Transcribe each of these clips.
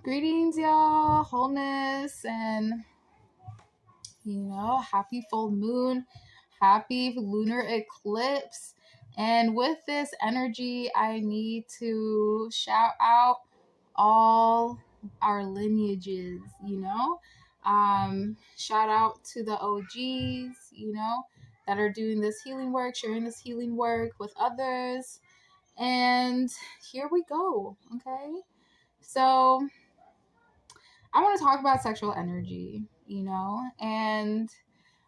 Greetings, y'all. Wholeness and, happy full moon, happy lunar eclipse. And with this energy, I need to shout out all our lineages, shout out to the OGs, that are doing this healing work, sharing this healing work with others. And here we go. Okay. So, I want to talk about sexual energy, and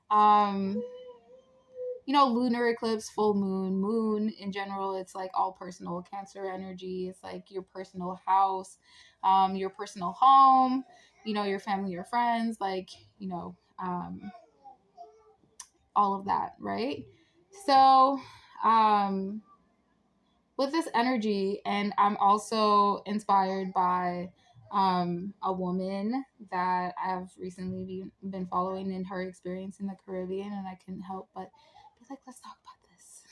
um, lunar eclipse, full moon in general, it's like all personal Cancer energy. It's like your personal house, your personal home, your family, your friends, all of that, right? So, um, with this energy, and I'm also inspired by a woman that I've recently been following in her experience in the Caribbean, and I couldn't help but be like, let's talk about this.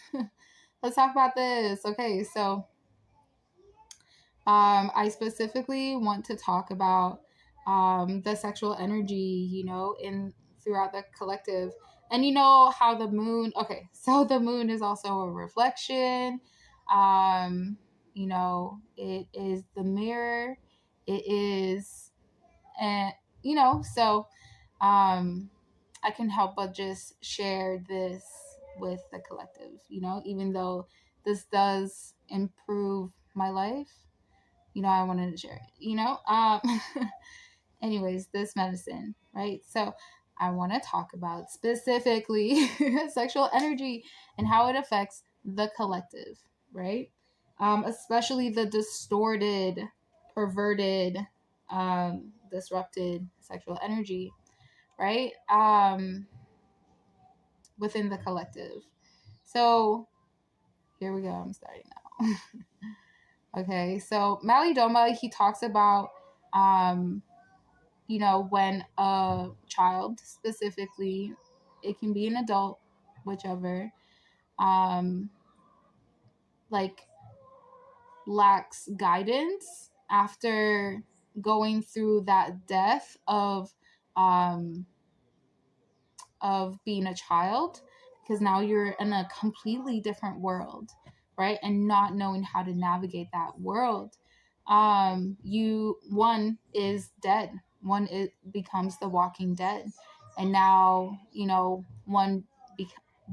Let's talk about this. Okay, so I specifically want to talk about the sexual energy, in throughout the collective. And how the moon, okay, so the moon is also a reflection. It is the mirror. It is, and, so I can help but just share this with the collective, even though this does improve my life, I wanted to share it, anyways, this medicine, right? So I want to talk about specifically sexual energy and how it affects the collective, right? Especially the distorted, perverted, disrupted sexual energy, right? Within the collective. So here we go. I'm starting now. Okay, so Malidoma, he talks about, when a child specifically, it can be an adult, whichever, um, like lacks guidance after going through that death um, of being a child, because now you're in a completely different world, right? And not knowing how to navigate that world. One is dead. One becomes the walking dead. And now, one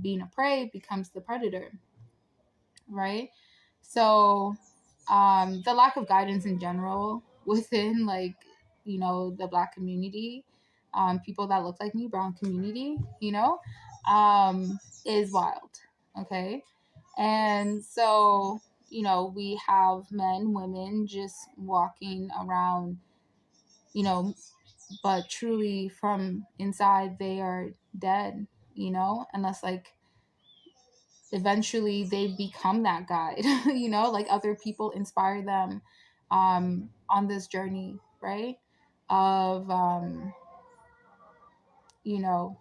being a prey becomes the predator, right? So, the lack of guidance in general within, the Black community, people that look like me, brown community, is wild. Okay. And so, we have men, women just walking around, but truly from inside they are dead, unless eventually they become that guide, like other people inspire them on this journey, right? Of, you know,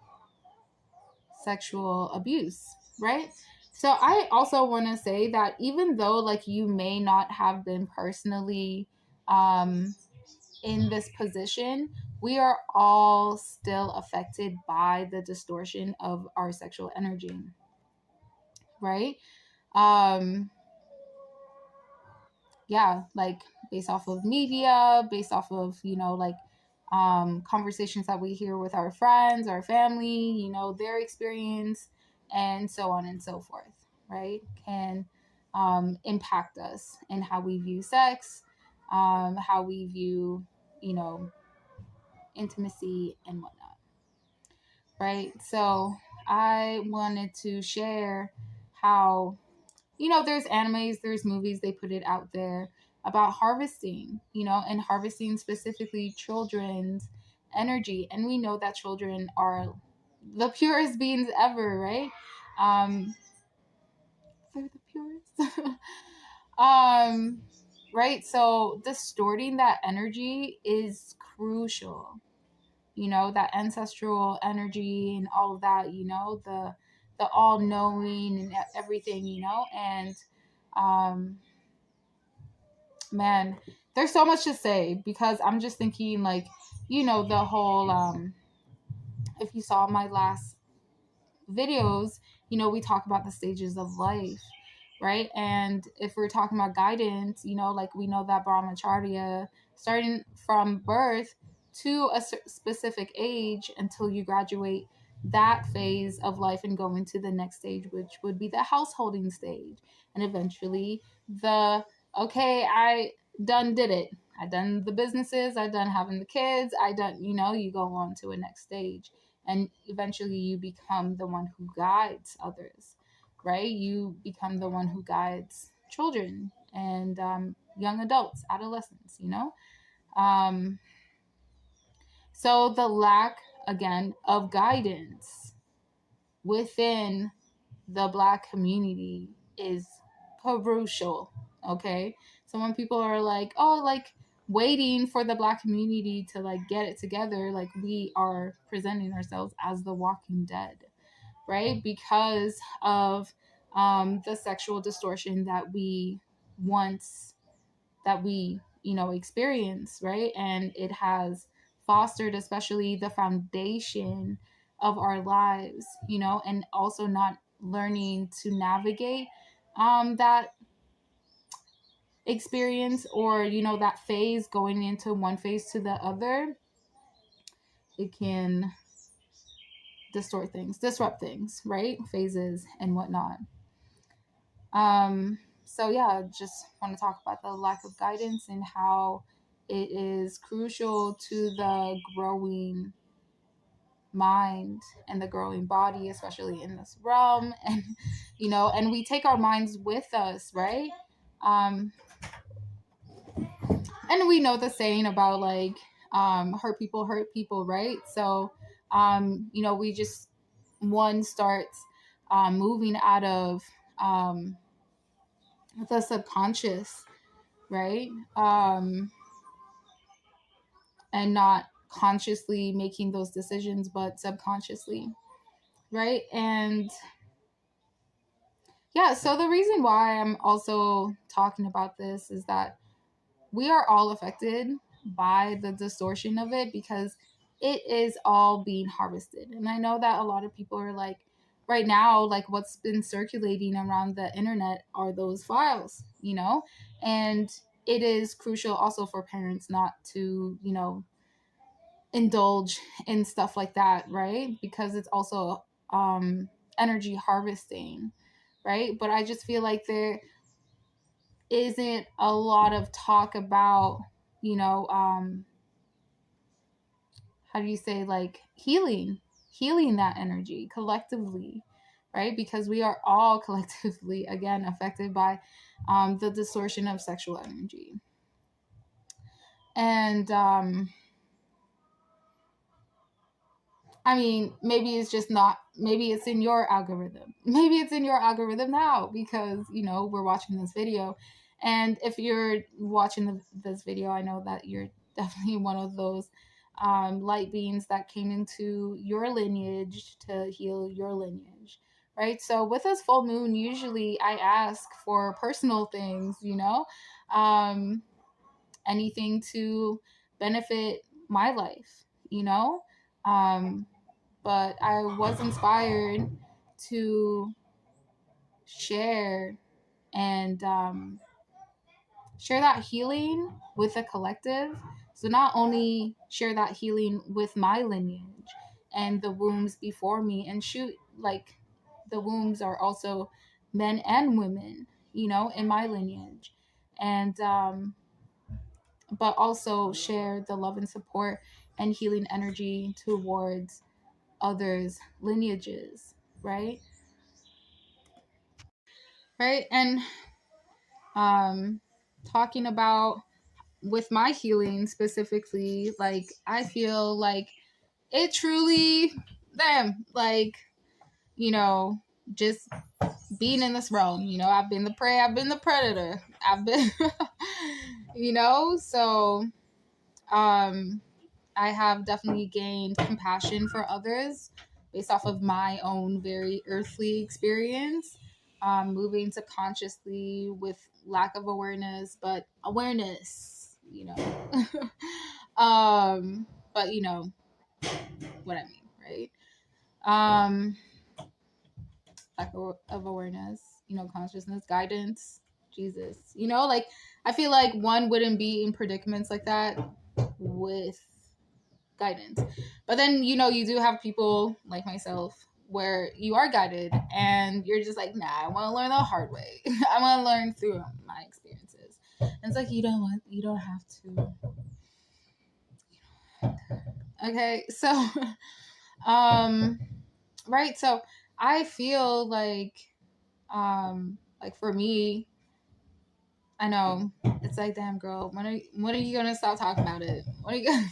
sexual abuse, right? So I also want to say that even though you may not have been personally um, in this position, we are all still affected by the distortion of our sexual energy, right? Um, yeah, based off of media, based off of, conversations that we hear with our friends, our family, their experience, and so on and so forth, right? Can impact us in how we view sex, how we view, you know, intimacy and whatnot, right? So I wanted to share how, there's animes, there's movies, they put it out there about harvesting, and harvesting specifically children's energy. And we know that children are the purest beings ever, right? They're the purest. Right? So distorting that energy is crucial. That ancestral energy and all of that, the all knowing and everything, and man, there's so much to say, because I'm just thinking, like, the whole, if you saw my last videos, we talk about the stages of life, right? And if we're talking about guidance, like, we know that brahmacharya, starting from birth to a specific age until you graduate that phase of life and go into the next stage, which would be the householding stage. And eventually the, okay, I done did it. I done the businesses, I done having the kids, I done, you go on to a next stage, and eventually you become the one who guides others, right? You become the one who guides children and young adults, adolescents, um, so the lack, again, of guidance within the Black community is crucial. Okay, so when people are like, oh, like, waiting for the Black community to, like, get it together, like, we are presenting ourselves as the Walking Dead, right? Because of the sexual distortion that we once, that we, experience, right? And it has fostered, especially, the foundation of our lives, and also not learning to navigate that experience, or that phase, going into one phase to the other. It can disrupt things, right? Phases and whatnot. So yeah, just want to talk about the lack of guidance and how it is crucial to the growing mind and the growing body, especially in this realm. And and we take our minds with us, right? um and we know the saying about, like, hurt people, right? So we just, one starts moving out of the subconscious, right? And not consciously making those decisions, but subconsciously, right? And yeah, so the reason why I'm also talking about this is that we are all affected by the distortion of it, because it is all being harvested. And I know that a lot of people are like, right now, like, what's been circulating around the internet are those files, and it is crucial also for parents not to, indulge in stuff like that, right? Because it's also energy harvesting, right? But I just feel like there isn't a lot of talk about, you know, how do you say, like, healing that energy collectively, right? Because we are all collectively, again, affected by the distortion of sexual energy. And I mean, maybe it's just not, maybe it's in your algorithm. Maybe it's in your algorithm now because, we're watching this video. And if you're watching this video, I know that you're definitely one of those light beings that came into your lineage to heal your lineage, right? So with this full moon, usually I ask for personal things, um, anything to benefit my life, um, but I was inspired to share and share that healing with a collective. So not only share that healing with my lineage and the wombs before me, and shoot, like, the wombs are also men and women, in my lineage, and but also share the love and support and healing energy towards others' lineages, right? Right. And um talking about with my healing specifically, like, I feel like it truly, damn, like, just being in this realm, I've been the prey, I've been the predator, I've been so I have definitely gained compassion for others based off of my own very earthly experience, moving to consciously with lack of awareness, but awareness, you know. But you know what I mean, right? Um, lack of awareness, you know, consciousness, guidance, Jesus, you know, like I feel like one wouldn't be in predicaments like that with guidance. But then, you know, you do have people like myself where you are guided and you're just like, nah, I want to learn the hard way. I want to learn through my experiences. And it's like, you don't have to. Okay. So, um, right. So I feel like for me, I know it's like, damn girl, when are you gonna stop talking about it? When are you gonna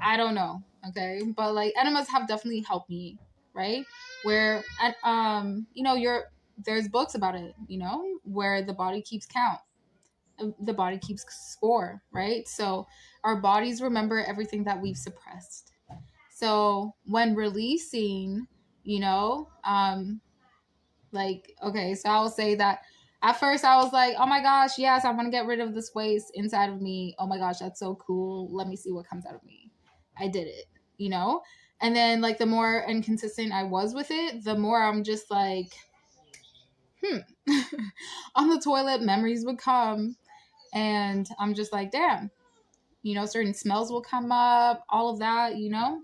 I don't know. Okay. But like enemas have definitely helped me, right? Where you know, there's books about it, you know, where the body keeps count. The body keeps score, right? So our bodies remember everything that we've suppressed. So when releasing, you know, like, okay, so I'll say that at first I was like, oh my gosh, yes, I want to get rid of this waste inside of me. Oh my gosh, that's so cool. Let me see what comes out of me. I did it, you know? And then, like, the more inconsistent I was with it, the more I'm just like, on the toilet, memories would come. And I'm just like, damn, you know, certain smells will come up, all of that, you know?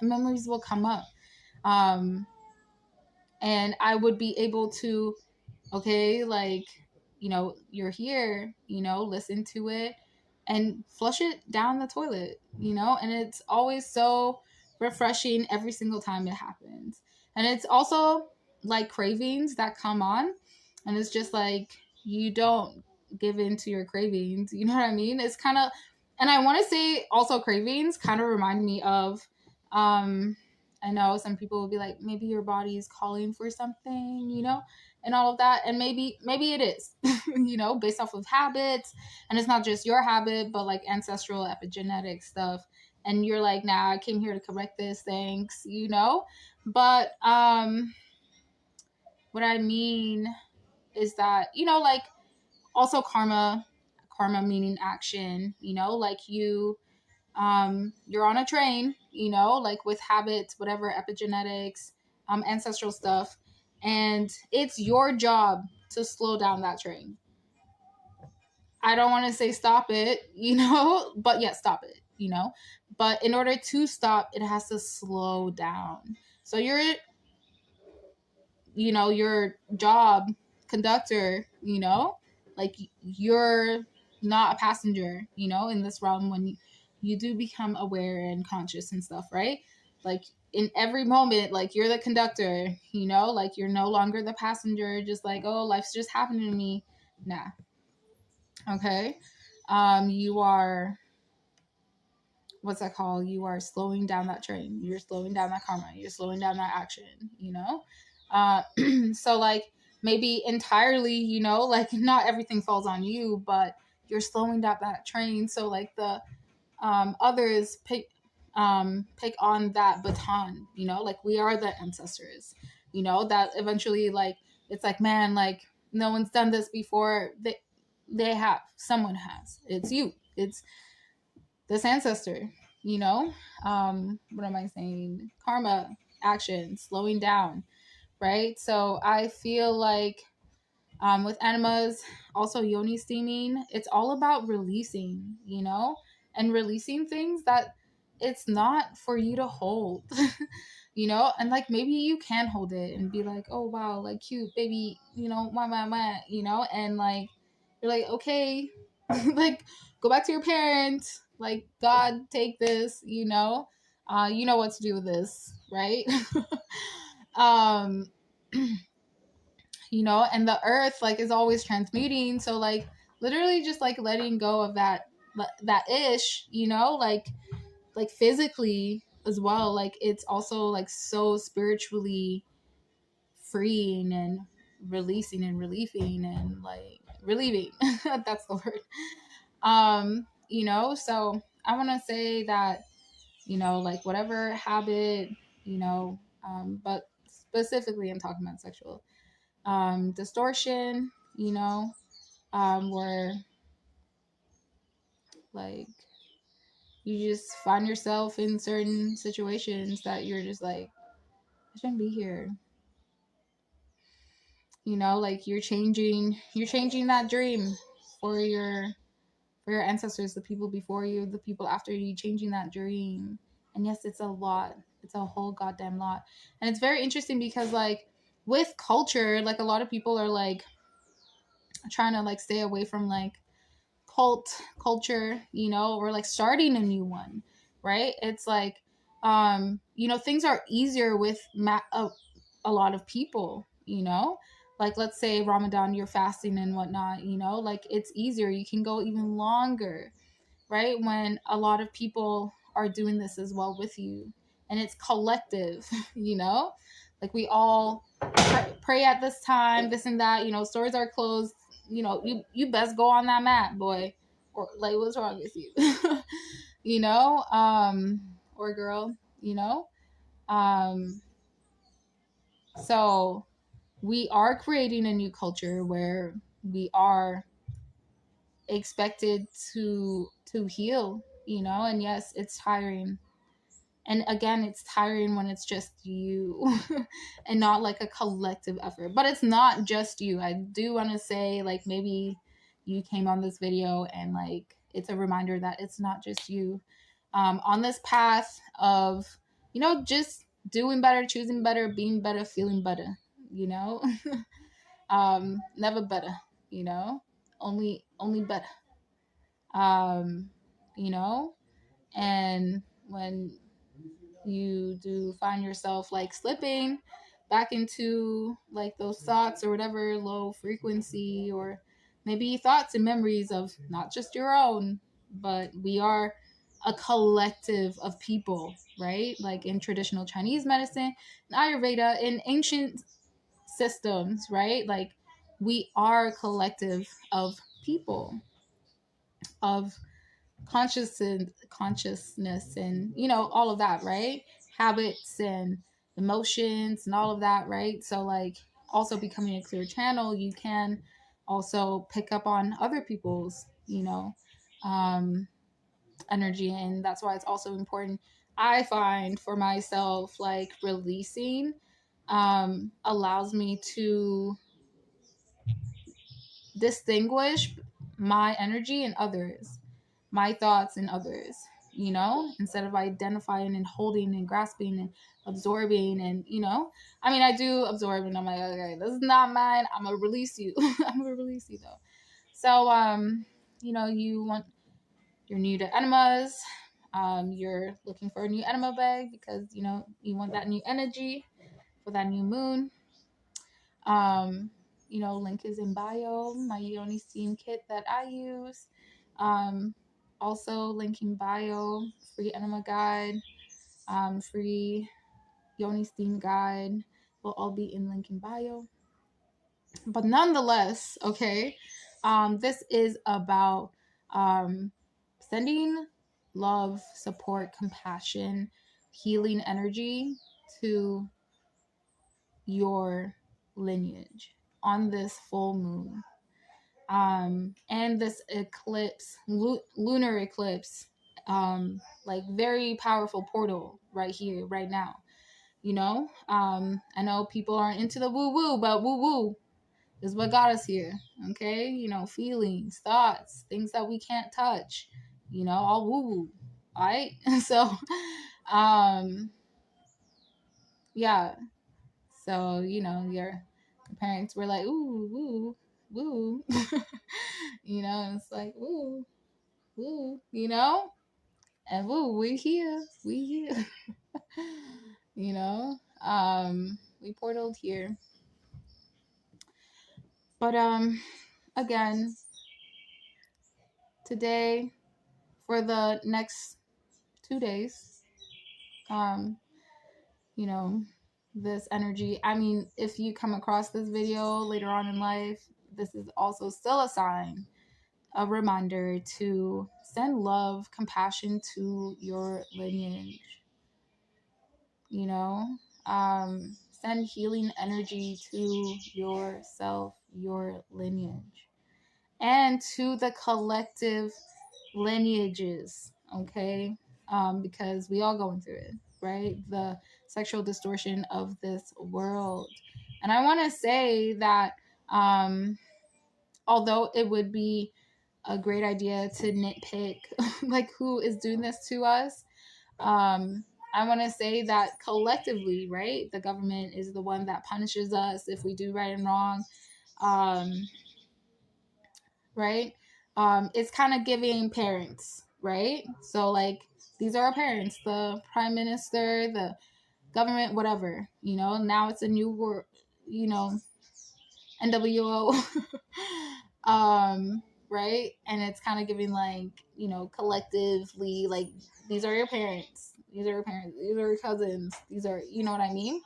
Memories will come up. Um, and I would be able to, okay, like, you know, you're here, you know, listen to it and flush it down the toilet, you know, and it's always so refreshing every single time it happens. And it's also like cravings that come on, and it's just like you don't give in to your cravings, you know what I mean? It's kind of, and I want to say also cravings kind of remind me of I know some people will be like, maybe your body is calling for something, you know, and all of that. And maybe it is, you know, based off of habits. And it's not just your habit, but like ancestral epigenetic stuff. And you're like, nah, I came here to correct this, thanks, you know. But what I mean is that, you know, like also karma meaning action, you know, like you're on a train, you know, like with habits, whatever, epigenetics, ancestral stuff, and it's your job to slow down that train. I don't want to say stop it, you know, but yeah, stop it, you know. But in order to stop, it has to slow down. So you know, your job, conductor, you know, like you're not a passenger, you know, in this realm when you do become aware and conscious and stuff, right? Like in every moment, like you're the conductor, you know, like you're no longer the passenger, just like, oh, life's just happening to me. Nah. Okay. You are, what's that called? You are slowing down that train. You're slowing down that karma. You're slowing down that action, you know? So like maybe entirely, you know, like not everything falls on you, but you're slowing down that train. So like the others pick on that baton, you know, like we are the ancestors, you know, that eventually like it's like, man, like no one's done this before. They have, someone has. It's you. It's this ancestor, you know. What am I saying? Karma, action, slowing down, right? So I feel like with enemas, also yoni steaming, it's all about releasing, you know, and releasing things that it's not for you to hold, you know, and like maybe you can hold it and be like, oh wow, like cute baby, you know, wah, you know, and like you're like, okay, like go back to your parents, like God take this, you know what to do with this, right? um you know, and the earth like is always transmuting, so like literally just like letting go of that ish, you know, like physically as well, like it's also like so spiritually freeing and releasing and relieving and like relieving. That's the word. You know, so I want to say that, you know, like whatever habit, you know, but specifically I'm talking about sexual distortion, you know, where Like, you just find yourself in certain situations that you're just like, I shouldn't be here. You know, like you're changing that dream for your ancestors, the people before you, the people after you, changing that dream. And yes, it's a lot. It's a whole goddamn lot. And it's very interesting because like with culture, like a lot of people are like trying to like stay away from like cult culture, you know, or like starting a new one, right? It's like you know, things are easier with a lot of people, you know, like let's say Ramadan, you're fasting and whatnot, you know, like it's easier, you can go even longer, right, when a lot of people are doing this as well with you, and it's collective. You know, like we all pray at this time, this and that, you know, stores are closed, you know, you best go on that mat, boy, or like what's wrong with you? You know, or girl, you know. um so we are creating a new culture where we are expected to heal, you know. And yes, it's tiring, and again, it's tiring when it's just you and not like a collective effort. But it's not just you. I do want to say, like, maybe you came on this video and like it's a reminder that it's not just you on this path of, you know, just doing better, choosing better, being better, feeling better, you know. Never better, you know, only better. um you know. And when you do find yourself like slipping back into like those thoughts or whatever, low frequency, or maybe thoughts and memories of not just your own, but we are a collective of people, right? Like in traditional Chinese medicine and Ayurveda, in ancient systems, right? Like we are a collective of people, of consciousness and, you know, all of that, right? Habits and emotions and all of that, right? So like also becoming a clear channel, you can also pick up on other people's, you know, um energy. And that's why it's also important, I find, for myself, like releasing allows me to distinguish my energy and others, my thoughts and others, you know, instead of identifying and holding and grasping and absorbing. And, you know, I mean, I do absorb and I'm like, okay, this is not mine. I'm going to release you. I'm going to release you though. So, you know, you're new to enemas. You're looking for a new enema bag because, you know, you want that new energy for that new moon. Um, you know, link is in bio, my Yoni Steam kit that I use. Um, Also, link in bio, free enema guide, free Yoni Steam guide will all be in link in bio. But nonetheless, okay, this is about sending love, support, compassion, healing energy to your lineage on this full moon, and this eclipse, lunar eclipse, like very powerful portal right here right now, you know. I know people aren't into the woo woo, but woo woo is what got us here. Okay, you know, feelings, thoughts, things that we can't touch, you know, all woo woo. All right. So um yeah, so, you know, your parents were like, ooh, woo, woo. You know, it's like, woo, woo, you know? And woo, we here. We here. You know? We portaled here. But again, today, for the next 2 days, um, you know, this energy. I mean, if you come across this video later on in life, this is also still a sign, a reminder to send love, compassion to your lineage, you know, send healing energy to yourself, your lineage, and to the collective lineages, okay? Because we all going through it, right? The sexual distortion of this world. And I want to say that although it would be a great idea to nitpick like who is doing this to us, I want to say that collectively, right, the government is the one that punishes us if we do right and wrong. um, right? It's kind of giving parents, right? So, like, these are our parents, the prime minister, the government, whatever, now it's a new word, NWO, right? And it's kind of giving, like, collectively, like, these are your parents, these are your parents, these are your cousins, these are, you know what I mean?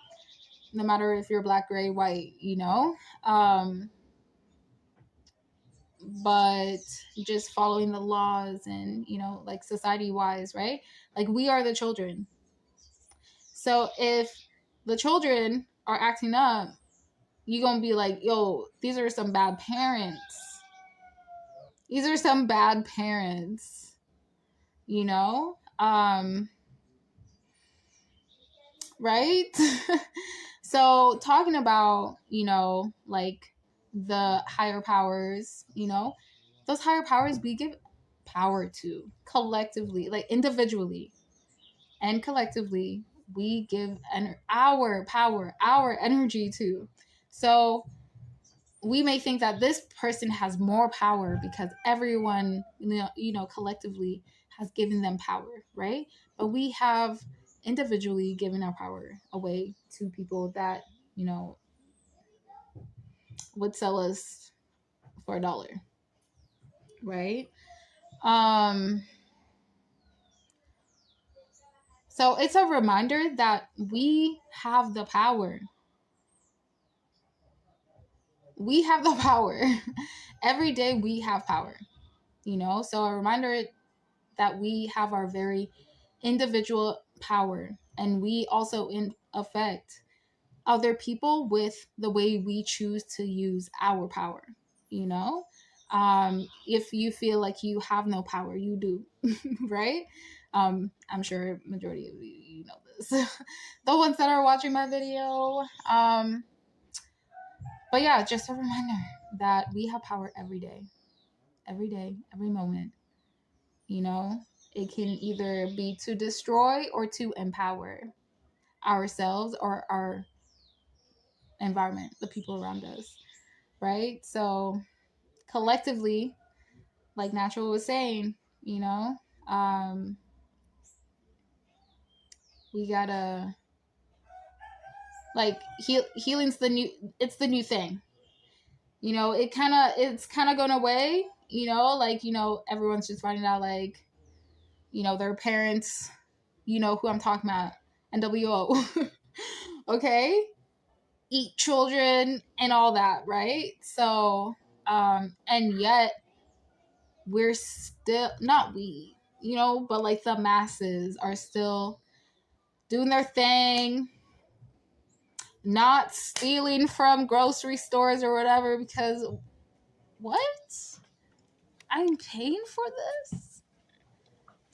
No matter if you're black, gray, white, but just following the laws and like society wise, right? Like, we are the children. So if the children are acting up, you're gonna be like, yo, these are some bad parents, these are some bad parents, you know right? So talking about like the higher powers, those higher powers we give power to collectively, like individually and collectively, we give our power, our energy to. So we may think that this person has more power because everyone, collectively has given them power, right? But we have individually given our power away to people that, would sell us for $1, right? Um, so it's a reminder that we have the power. We have the power. Every day we have power, So a reminder that we have our very individual power, and we also affect other people with the way we choose to use our power, if you feel like you have no power, you do. Right? I'm sure majority of you know this. The ones that are watching my video. But yeah, just a reminder that we have power every day, every moment. It can either be to destroy or to empower ourselves or our environment, the people around us, right? So collectively, like Natural was saying, um, we gotta like healing's it's the new thing. It's kind of going away. Everyone's just finding out, like, their parents, who I'm talking about, NWO. Okay, eat children and all that, right? So, and yet we're still not we, but like the masses are still doing their thing, not stealing from grocery stores or whatever, because what? I'm paying for this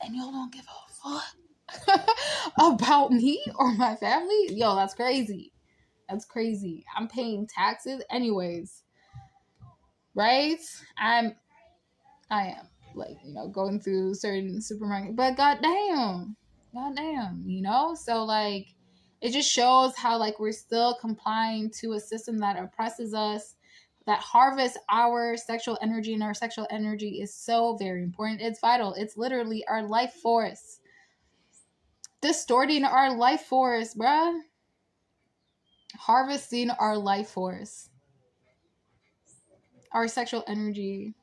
and y'all don't give a fuck about me or my family? Yo, that's crazy. That's crazy. I'm paying taxes anyways, right? I am, like, going through certain supermarket, but goddamn, so like it just shows how like we're still complying to a system that oppresses us, that harvests our sexual energy, and our sexual energy is so very important. It's vital. It's literally our life force, distorting our life force, bruh. Harvesting our life force, our sexual energy.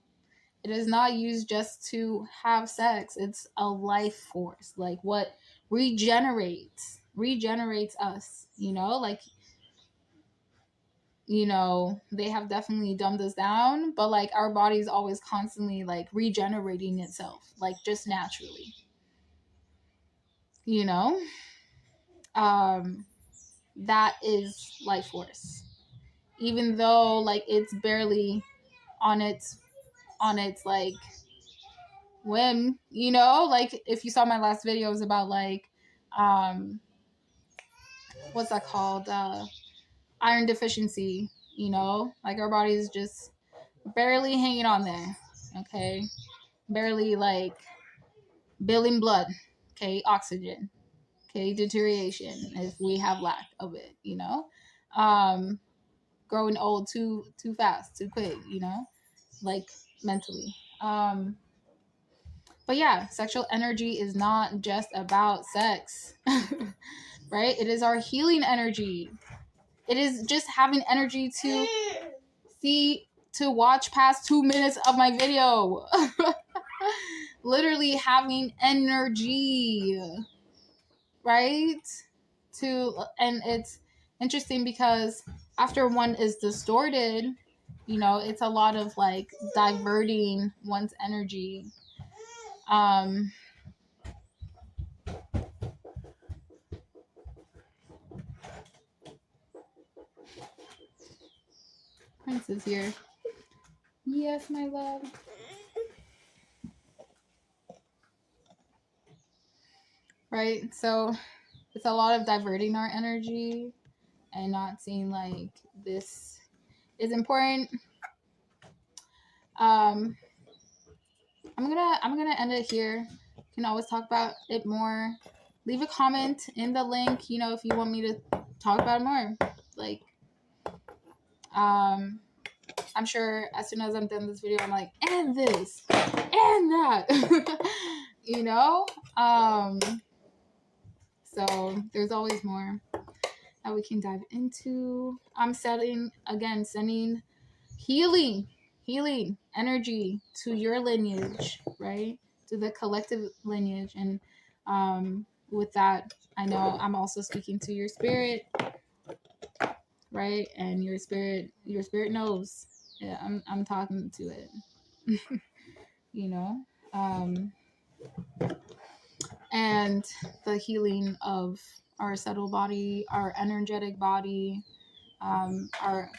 It is not used just to have sex. It's a life force. Like what regenerates us, like, they have definitely dumbed us down, but like our body is always constantly like regenerating itself, like just naturally, you know? That is life force. Even though like it's barely on its like whim, you know, like if you saw my last video, it was about like, what's that called? Iron deficiency, you know, like our body is just barely hanging on there. Okay. Barely like building blood. Okay. Oxygen. Okay. Deterioration if we have lack of it, you know, growing old too fast, too quick, you know, like mentally. But yeah, sexual energy is not just about sex, right? It is our healing energy. It is just having energy to watch past 2 minutes of my video. Literally having energy, right? And it's interesting because after one is distorted, you know, it's a lot of like diverting one's energy. Prince is here. Yes, my love. Right? So it's a lot of diverting our energy and not seeing like this is important. I'm gonna end it here. You can always talk about it more. Leave a comment in the link, you know, if you want me to talk about it more. Like, I'm sure as soon as I'm done this video, I'm like, and this, and that, you know? So there's always more that we can dive into. I'm sending healing energy to your lineage, right? To the collective lineage. And with that, I know I'm also speaking to your spirit, right? And your spirit knows. Yeah, I'm talking to it. You know? And the healing of our subtle body, our energetic body, our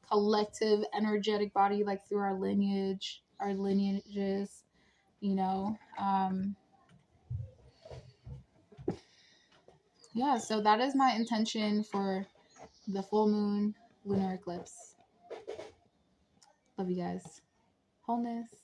collective energetic body, like through our lineages, you know. Yeah, so that is my intention for the full moon lunar eclipse. Love you guys. Wholeness.